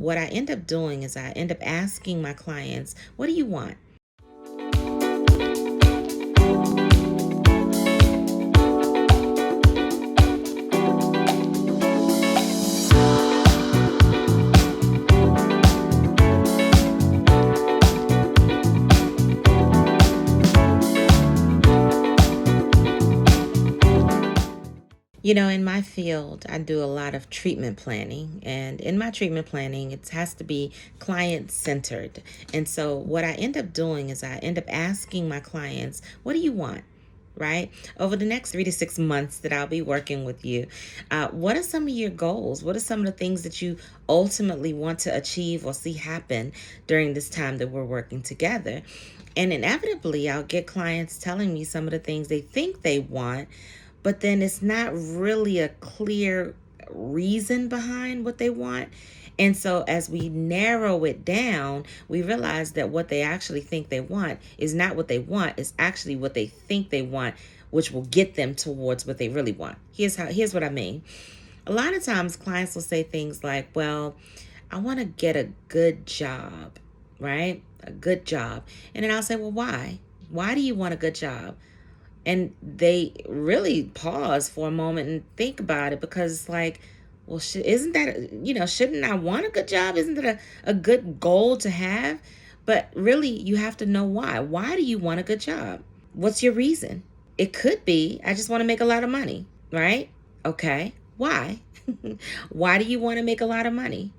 what I end up doing is I end up asking my clients, what do you want? In my field, I do a lot of treatment planning. And in my treatment planning, it has to be client centered. And so, what I end up doing is I end up asking my clients, what do you want? Right? Over the next 3 to 6 months that I'll be working with you, what are some of your goals? What are some of the things that you ultimately want to achieve or see happen during this time that we're working together? And inevitably, I'll get clients telling me some of the things they think they want, but then it's not really a clear reason behind what they want. And so, as we narrow it down, we realize that what they actually think they want is not what they want, it's actually what they think they want, which will get them towards what they really want. Here's what I mean. A lot of times clients will say things like, well, I want to get a good job, right? A good job. And then I'll say, well, why? Why do you want a good job? And they really pause for a moment and think about it, because it's like, well, isn't that, shouldn't I want a good job? Isn't it a good goal to have? But really, you have to know why. Why do you want a good job? What's your reason? It could be, I just want to make a lot of money, right? Okay. Why? Why do you want to make a lot of money?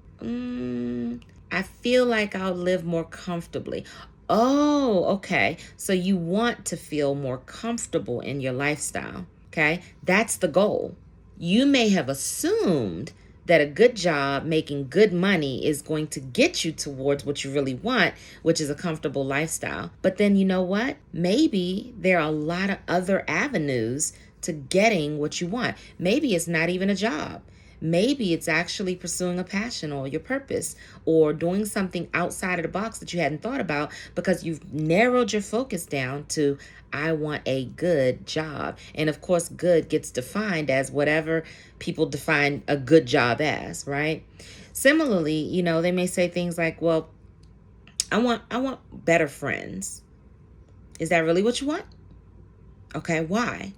I feel like I'll live more comfortably. Oh, okay. So you want to feel more comfortable in your lifestyle. Okay. That's the goal. You may have assumed that a good job making good money is going to get you towards what you really want, which is a comfortable lifestyle. But then you know what? Maybe there are a lot of other avenues to getting what you want. Maybe it's not even a job. Maybe it's actually pursuing a passion or your purpose, or doing something outside of the box that you hadn't thought about, because you've narrowed your focus down to, I want a good job. And of course, good gets defined as whatever people define a good job as, right? Similarly, they may say things like, well, I want better friends. Is that really what you want? Okay, why?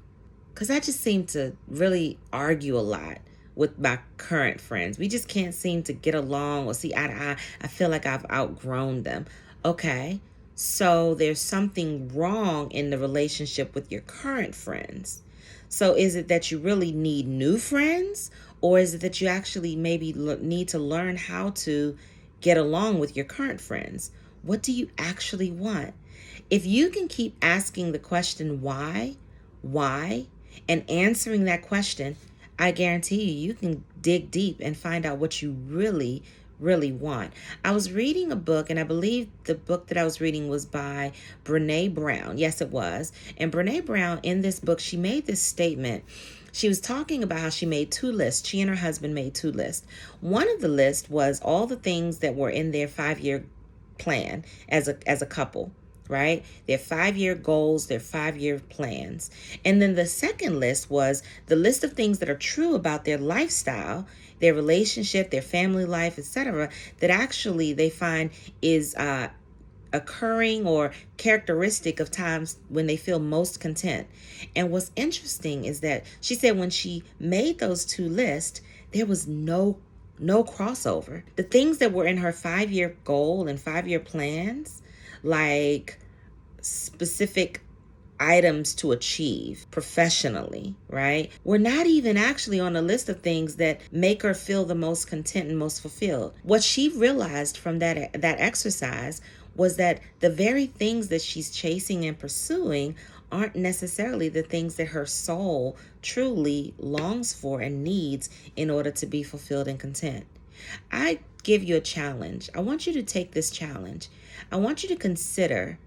Because I just seem to really argue a lot with my current friends. We just can't seem to get along or see eye to eye. I feel like I've outgrown them. Okay, so there's something wrong in the relationship with your current friends. So is it that you really need new friends? Or is it that you actually maybe need to learn how to get along with your current friends? What do you actually want? If you can keep asking the question, why, and answering that question, I guarantee you can dig deep and find out what you really, really want. I was reading a book, and I believe the book that I was reading was by Brene Brown. Yes, it was. And Brene Brown, in this book, she made this statement. She was talking about how she made 2 lists. She and her husband made 2 lists. One of the lists was all the things that were in their 5-year plan as a couple. Right? Their 5-year goals, their 5-year plans. And then the second list was the list of things that are true about their lifestyle, their relationship, their family life, etc., that actually they find is occurring or characteristic of times when they feel most content. And what's interesting is that she said when she made those 2 lists, there was no crossover. The things that were in her 5-year goal and 5-year plans, like specific items to achieve professionally, right? We're not even actually on the list of things that make her feel the most content and most fulfilled. What she realized from that exercise was that the very things that she's chasing and pursuing aren't necessarily the things that her soul truly longs for and needs in order to be fulfilled and content. I give you a challenge. I want you to take this challenge. I want you to consider,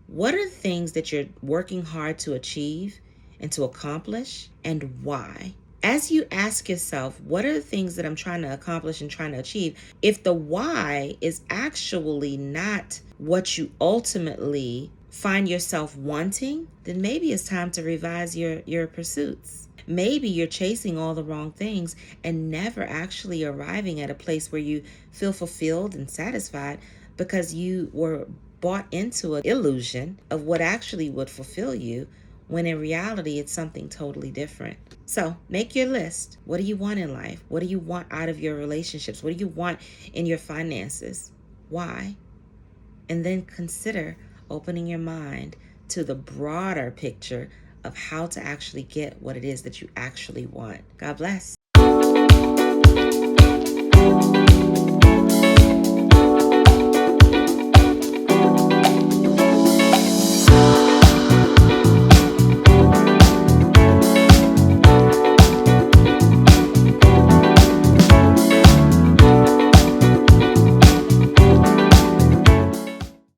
what are the things that you're working hard to achieve and to accomplish, and why? As you ask yourself, what are the things that I'm trying to accomplish and trying to achieve? If the why is actually not what you ultimately find yourself wanting, then maybe it's time to revise your pursuits. Maybe you're chasing all the wrong things and never actually arriving at a place where you feel fulfilled and satisfied because you were bought into an illusion of what actually would fulfill you, when in reality it's something totally different. So make your list. What do you want in life? What do you want out of your relationships? What do you want in your finances? Why? And then consider opening your mind to the broader picture of how to actually get what it is that you actually want. God bless.